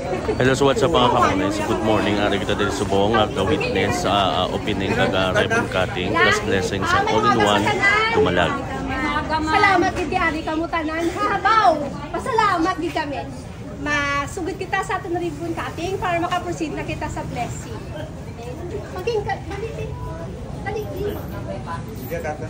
Hello, so what's up mga kamunis? Good morning. Ari kita din subong witness sa opening ribbon cutting plus blessings and all-in-one tumalag. Salamat gid ari kamo tanan. Habaw. Pasalamat gid kami. Masugod kita sa aton ribbon cutting para maka-proceed na kita sa blessing. Maging balitin. Balitin. Sige kata.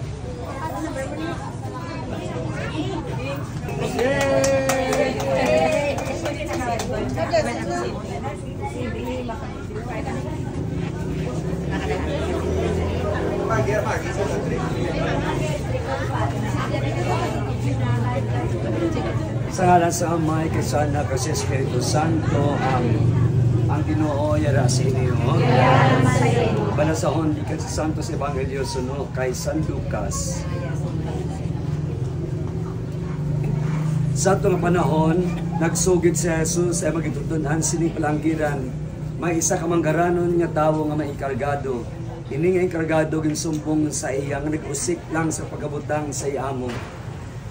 Sa ngalan sa Amay, kay sa Anak, kay sa Espiritu Santo, ang Ginoo yara sa inyo. Banasahon di kay sa Santos Evangelio suno kay San Lucas. Sa itong panahon, nagsugid si Jesus ay magitutunan sining palanggiran. May isa ka manggaranon nga tawo nga maikargado. Ini nga ikargado ginsumbong sa iyang nag-usik lang sa pagabutang sa iyamo.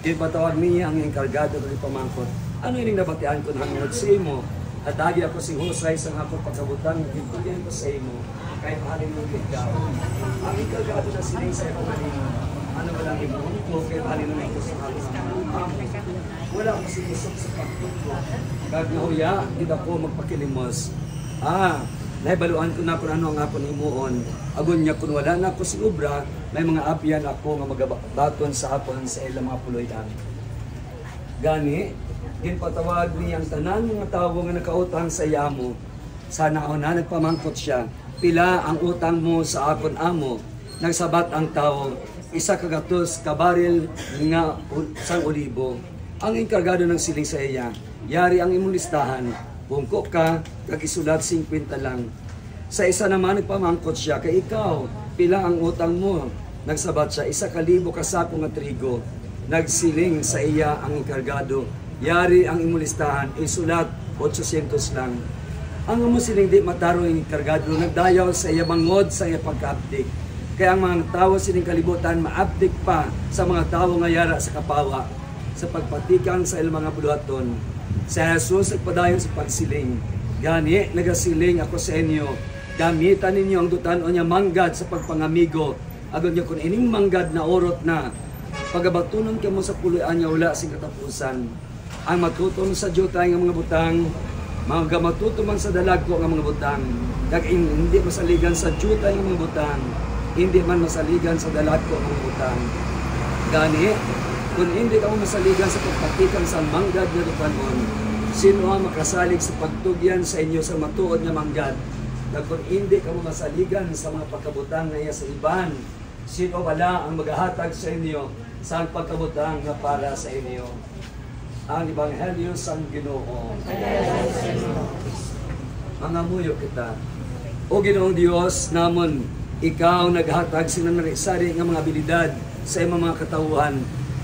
Ipatawag niya ang ikargado ng pamangkot. Ano ining nabatian ko hangod sa imo? At agi ako si Husay sa akong pagabutang gintugan ko sa imo. Kay mahalin mo ikaw. Ang ikargado na sining sa iyong ano ba lang imo? Kay mahalin mo ito sa akong wala ko sinusok sa pagtuto. Kagnahuya, hindi ako magpakilimos. Naibaluan ko na kung ano ang ako imuon. Agon niya kung wala na ako si Ubra, may mga abyan ako nga magabaton sa hapon sa ilang mga puloyan. Gani, ginpatawag niyang tanan mga tao nga nakautang sa yamo. Sana ako na nagpamangkot siya. Pila ang utang mo sa akon amo. Nagsabat ang tao, isa kagatos kabaril nga sang olibo. Ang enkargado ng siling sa iya, yari ang imong listahan, bungko ka, kag-isulat 50 lang. Sa isa naman nagpamangkot siya, kay ikaw, pila ang utang mo? Nagsabat siya, 1,000 kasako nga trigo. Nagsiling sa iya ang enkargado, yari ang imong listahan, isulat 800 lang. Ang imong siling di mataro ang enkargado, nagdayaw sa iya mangod sa iya pagka-update. Kaya ang mga tao sining kalibutan, ma-update pa sa mga tao nga yara sa kapawa. Sa pagpatikan sa ilang mga buluhaton. Si Jesus nagpadayon sa pagsiling. Gani, nagasiling ako sa inyo. Gamitan ninyo ang dutanon niya manggad sa pagpangamigo. Agon niya kung ining manggad na orot na. Pagabatunon ka mo sa puloyan niya wala sing katapusan. Ang matutong sa jutay ng mga butang, mga matutumang sa dalagko ng mga butang. Kag hindi masaligan sa jutay ng mga butang, hindi man masaligan sa dalagko ng mga butang. Gani, kung hindi ka mo masaligan sa pagpatikan sa manggad na tupanon, sino ang makasalig sa pagtugyan sa inyo sa matuod na manggad? Na kung hindi ka mo masaligan sa mga pagkabutang na iya sa iban, sino wala ang maghahatag sa inyo sa pagkabutang na para sa inyo? Ang Ebanghelyo sa Ginoo. Mga muyo kita. O Ginoong Dios, namon, ikaw naghatag sinanari-sari ng mga abilidad sa imong mga katawuhan.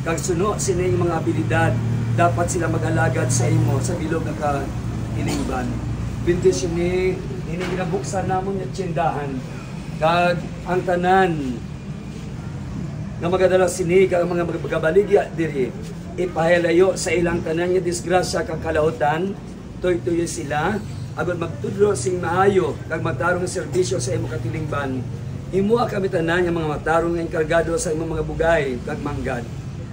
Kag suno sila yung mga abilidad, dapat sila mag-alagad sa imo sa bilog na kailingban. Bendisyon ni ginabuksan namon yung tsindahan. Kag ang tanan nga magadala sini kag mga magabaligya diri ipahelayo sa ilang tanan nga disgrasya kag kalautan, toy-toy sila agon magtudlo sing maayo kag matarong serbisyo sa imo katilingban. Imo kami tanan nga mga matarong nga enkargado sa imong mga bugay kag manggad.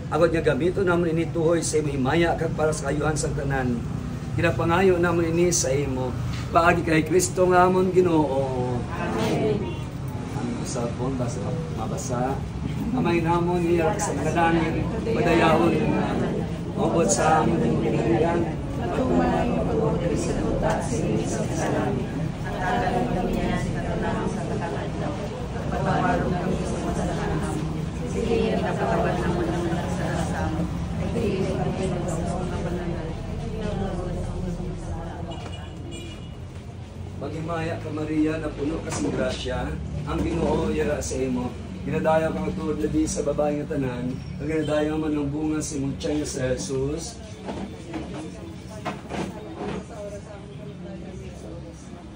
Agad nga gamito namon ini tuhoy sa imo himaya kag para sa kayuhan sa tanan. Ginapangayo namon ini sa imo paagi kay Kristo nga amon Ginoo. Amen. Ang sa pon basa mabasa. Amay namon niya sa kadangin padayahon mabot sa amon kinahanglan. Pagtumay pag-order sa tuta sa salamin. Ang tagalan kami niya sa katanang sa katangadlaw. Pagpawarong kami sa masalahan. Sige ang nakatawad namon Magimaya ka Maria na puno ka sa grasya, ang Ginoo yara sa imo. Ginadaya ka matulad labi sa babae nga tanan, ang ginadaya man ng bunga sa imong tiyan nga sa Jesus.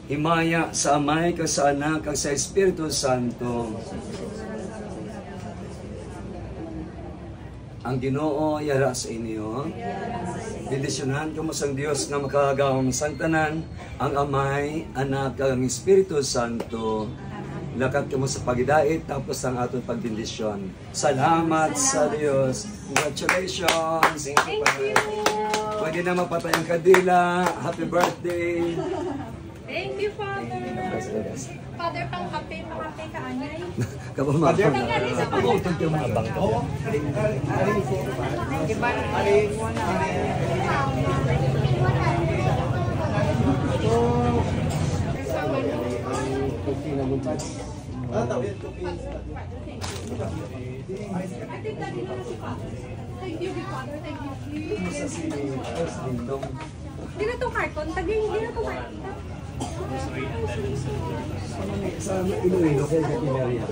Himaya sa Amay, kag sa Anak, kag sa Espiritu Santo. Ang Ginoo yara sa inyo. Bendisyonan kamo sang Dios nga makagawang sang tanan, ang Amay, Anak, kag ang Espiritu Santo. Lakat kamo sa pagidait tapos ang aton pagbendisyon. Salamat sa Dios. Congratulations. Thank you. Pwede na mapatay ang kadila. Happy birthday. Thank you, Father. Father, pangkape ka, anyay. Kapamahal. Ako utod yung mga bangko. Thank you, Father. Thank you. Sa si Lindong. Di na itong karton. Di na itong karton. Sa Iloilo kayo sa Pimeria.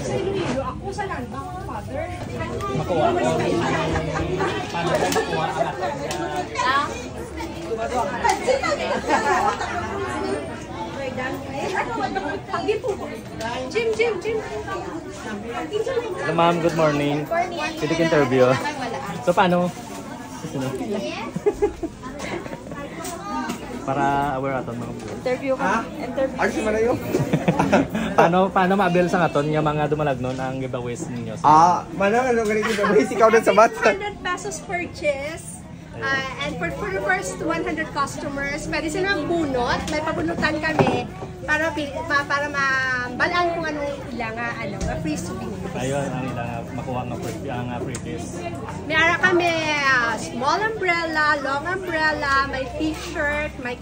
Sa Iloilo, ako sa Landa, Father. Jim. Hello ma'am, good morning. Pwede ka interview. So paano? Para aware aton mga bro. Interview ka. Interview. paano ma-avail sa aton yung mga dumalagnon ang giveaways ninyo? Manang ano ganito gawin ikaw din sa bata. 100 pesos purchase. And for the first 100 customers, pwede silang bunot. May pabunutan kami para mabalaan kung anong ilang free souvenir. Ayun, ang ilang makuha ng freebies. Mayroon kami small umbrella, long umbrella, may t-shirt, may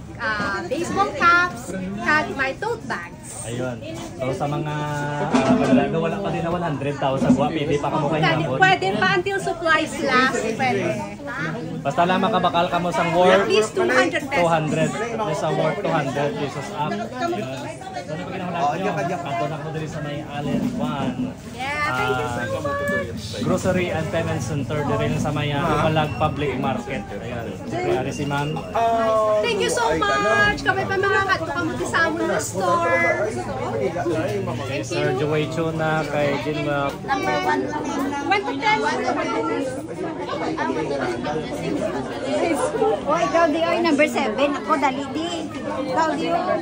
baseball caps, at may tote bags. Ayun. So sa mga wala pa din na 100,000 buwa, pwede pa kamo kanyamon. Pwede pa until supplies last. Pwede. Basta lang makabakal ka mo sang worth At least 200 pesos. 200. At least sa worth 200 pesos up. So na pagkinahulat nyo, kanto na ko diri sa may Allen 1. Yeah, thank you so much. Grocery and Payment Center din sa may Umalag Public Market. Ayan. Kaya si ma'am. Thank you so much. Kami pa mga katukamuti sa amon na store. Kay Sir Joey Chuna, kay Jinwell. Number 1 lang. 1 to 10. Oy, ikaw di oy number 7. Ako dali di. Ikaw di oy.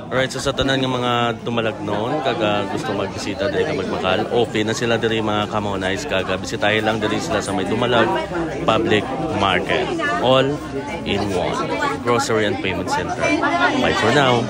Alright, so sa tanan ng mga tumalagnon, kaga gusto magbisita diri ka magmakal, open na sila diri mga kamonais, kaga bisitahin lang diri sila sa may Dumalag Public Market. All in one. Grocery and Payment Center. Bye for now.